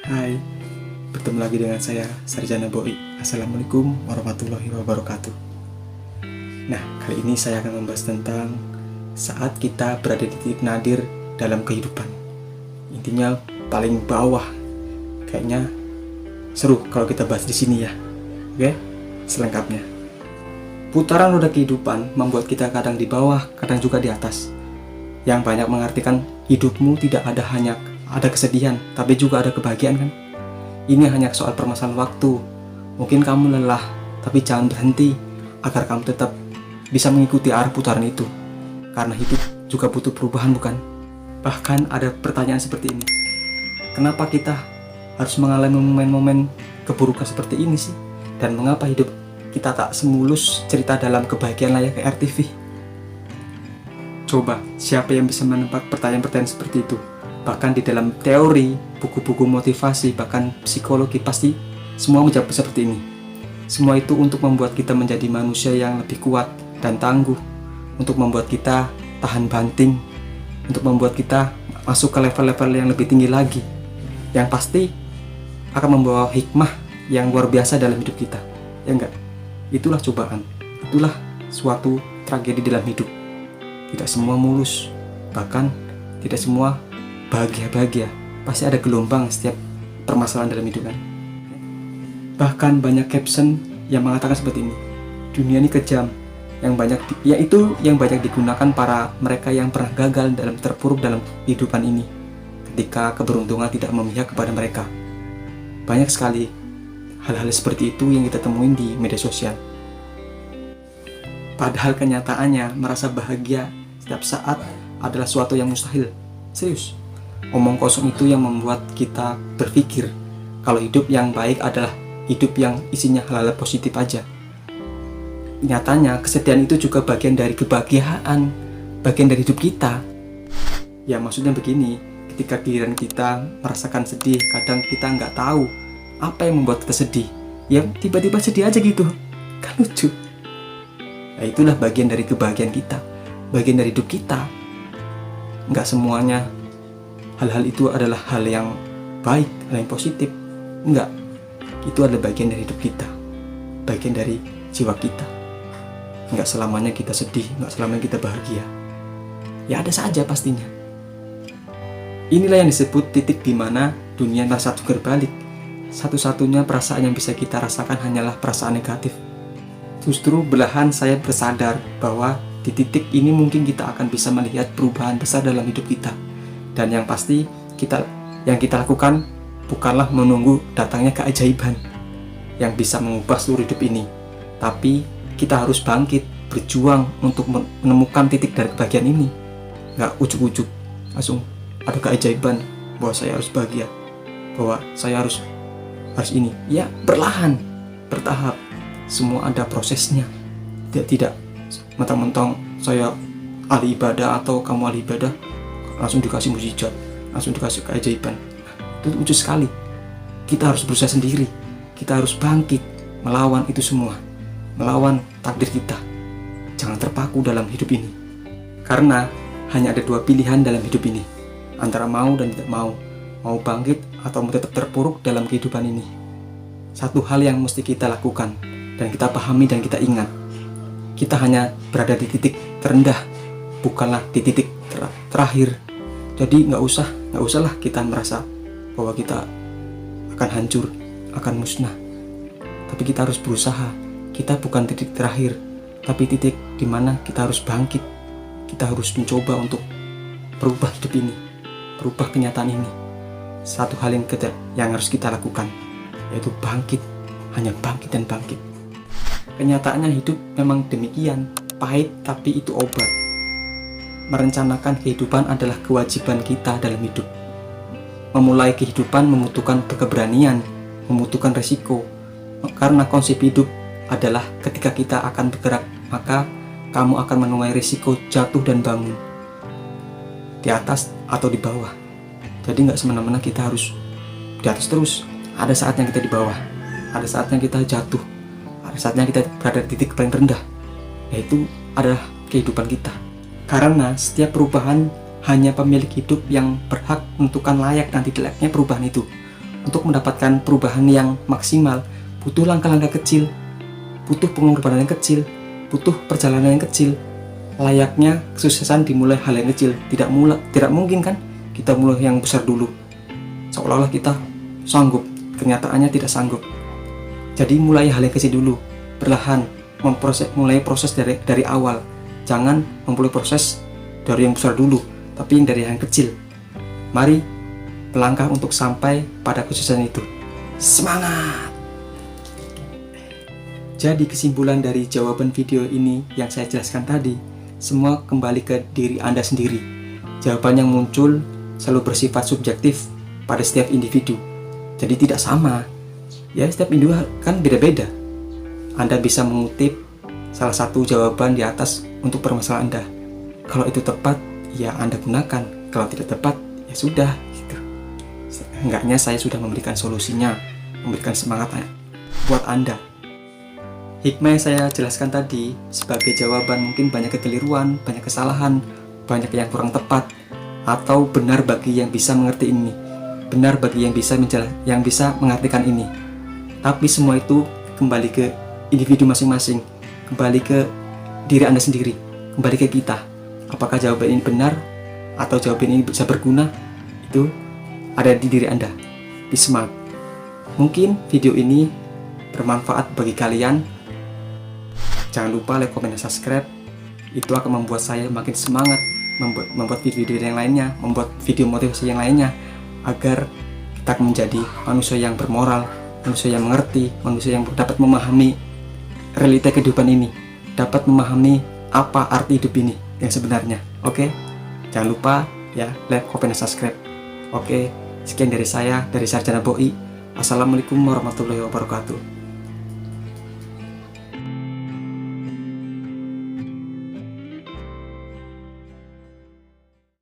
Hai, bertemu lagi dengan saya, Sarjana Boi. Assalamualaikum warahmatullahi wabarakatuh. Nah, kali ini saya akan membahas tentang saat kita berada di titik nadir dalam kehidupan. Intinya paling bawah. Kayaknya seru kalau kita bahas di sini ya. Oke, selengkapnya. Putaran roda kehidupan membuat kita kadang di bawah, kadang juga di atas. Yang banyak mengartikan hidupmu tidak hanya ada kesedihan, tapi juga ada kebahagiaan kan? Ini hanya soal permasalahan waktu. Mungkin kamu lelah, tapi jangan berhenti agar kamu tetap bisa mengikuti arah putaran itu. Karena hidup juga butuh perubahan, bukan? Bahkan ada pertanyaan seperti ini. Kenapa kita harus mengalami momen-momen keburukan seperti ini sih? Dan mengapa hidup kita tak semulus cerita dalam kebahagiaan layaknya RTV? Coba, siapa yang bisa menebak pertanyaan-pertanyaan seperti itu? Bahkan di dalam teori, buku-buku motivasi, bahkan psikologi pasti semua menjawab seperti ini. Semua itu untuk membuat kita menjadi manusia yang lebih kuat dan tangguh, untuk membuat kita tahan banting, untuk membuat kita masuk ke level-level yang lebih tinggi lagi, yang pasti akan membawa hikmah yang luar biasa dalam hidup kita. Ya enggak? Itulah cobaan, itulah suatu tragedi dalam hidup. Tidak semua mulus, bahkan tidak semua bahagia-bahagia. Pasti ada gelombang setiap permasalahan dalam hidup kan. Bahkan banyak caption yang mengatakan seperti ini. Dunia ini kejam, yang banyak digunakan para mereka yang pernah gagal dalam terpuruk dalam kehidupan ini, ketika keberuntungan tidak memihak kepada mereka. Banyak sekali hal-hal seperti itu yang kita temuin di media sosial. Padahal kenyataannya merasa bahagia setiap saat adalah suatu yang mustahil. Serius. Omong kosong itu yang membuat kita berpikir kalau hidup yang baik adalah hidup yang isinya hal-hal positif aja. Nyatanya kesedihan itu juga bagian dari kebahagiaan, bagian dari hidup kita. Ya maksudnya begini, ketika giliran kita merasakan sedih, kadang kita nggak tahu apa yang membuat kita sedih. Ya tiba-tiba sedih aja gitu, kan lucu. Nah, itulah bagian dari kebahagiaan kita, bagian dari hidup kita. Nggak semuanya hal-hal itu adalah hal yang baik, hal yang positif. Enggak, itu adalah bagian dari hidup kita, bagian dari jiwa kita. Enggak selamanya kita sedih, enggak selamanya kita bahagia. Ya ada saja pastinya. Inilah yang disebut titik di mana dunia merasa terbalik. Satu-satunya perasaan yang bisa kita rasakan hanyalah perasaan negatif. Justru belahan saya bersadar bahwa di titik ini mungkin kita akan bisa melihat perubahan besar dalam hidup kita. Dan yang pasti yang kita lakukan bukanlah menunggu datangnya keajaiban yang bisa mengubah seluruh hidup ini, tapi kita harus bangkit, berjuang untuk menemukan titik dari kebahagiaan ini. Nggak ujuk-ujuk langsung ada keajaiban bahwa saya harus bahagia, bahwa saya harus ini. Ya perlahan, bertahap, semua ada prosesnya. Tidak mentang-mentang saya ahli ibadah atau kamu ahli ibadah langsung dikasih mukjizat, langsung dikasih keajaiban. Itu lucu sekali. Kita harus berusaha sendiri. Kita harus bangkit melawan itu semua, melawan takdir kita. Jangan terpaku dalam hidup ini, karena hanya ada dua pilihan dalam hidup ini, antara mau dan tidak mau bangkit atau mau tetap terpuruk dalam kehidupan ini. Satu hal yang mesti kita lakukan dan kita pahami dan kita ingat, kita hanya berada di titik terendah, bukanlah di titik terakhir. Jadi nggak usahlah kita merasa bahwa kita akan hancur, akan musnah. Tapi kita harus berusaha. Kita bukan titik terakhir, tapi titik di mana kita harus bangkit. Kita harus mencoba untuk berubah hidup ini, berubah kenyataan ini. Satu hal yang harus kita lakukan, yaitu bangkit, hanya bangkit dan bangkit. Kenyataannya hidup memang demikian, pahit tapi itu obat. Merencanakan kehidupan adalah kewajiban kita dalam hidup. Memulai kehidupan membutuhkan keberanian, membutuhkan resiko. Karena konsep hidup adalah ketika kita akan bergerak, maka kamu akan menuai risiko jatuh dan bangun, di atas atau di bawah. Jadi nggak semena-mena kita harus di atas terus. Ada saatnya kita di bawah, ada saatnya kita jatuh, ada saatnya kita berada di titik paling rendah. Yaitu adalah kehidupan kita. Karena setiap perubahan hanya pemilik hidup yang berhak menentukan layak dan tidaknya perubahan itu. untuk mendapatkan perubahan yang maksimal butuh langkah-langkah kecil, butuh pengorbanan yang kecil, butuh perjalanan yang kecil. Layaknya kesuksesan dimulai hal yang kecil. Tidak mungkin kan kita mulai yang besar dulu, seolah-olah kita sanggup. Kenyataannya tidak sanggup. Jadi mulai hal yang kecil dulu, perlahan, mulai proses dari awal. Jangan memulai proses dari yang besar dulu, tapi yang dari yang kecil. Mari melangkah untuk sampai pada kesuksesan itu. Semangat! Jadi kesimpulan dari jawaban video ini yang saya jelaskan tadi, semua kembali ke diri Anda sendiri. Jawaban yang muncul selalu bersifat subjektif pada setiap individu. Jadi tidak sama. Ya, setiap individu kan beda-beda. Anda bisa mengutip salah satu jawaban di atas untuk permasalahan Anda. Kalau itu tepat, ya Anda gunakan. Kalau tidak tepat, ya sudah gitu. Enggaknya saya sudah memberikan solusinya, memberikan semangat buat Anda. Hikmah yang saya jelaskan tadi sebagai jawaban mungkin banyak kekeliruan, banyak kesalahan, banyak yang kurang tepat, atau benar bagi yang bisa mengerti ini, benar bagi yang bisa mengartikan ini. Tapi semua itu kembali ke individu masing-masing, kembali ke diri Anda sendiri, kembali ke kita. Apakah jawaban ini benar atau jawaban ini bisa berguna, itu ada di diri Anda. Be smart. Mungkin video ini bermanfaat bagi kalian. Jangan lupa like, comment, dan subscribe. Itu akan membuat saya makin semangat membuat video-video yang lainnya, membuat video motivasi yang lainnya, agar kita menjadi manusia yang bermoral, manusia yang mengerti, manusia yang dapat memahami realita kehidupan ini, dapat memahami apa arti hidup ini yang sebenarnya. Oke? Jangan lupa ya, like, comment, dan subscribe. Oke, sekian dari saya, dari Sarjana Boi. Assalamualaikum warahmatullahi wabarakatuh.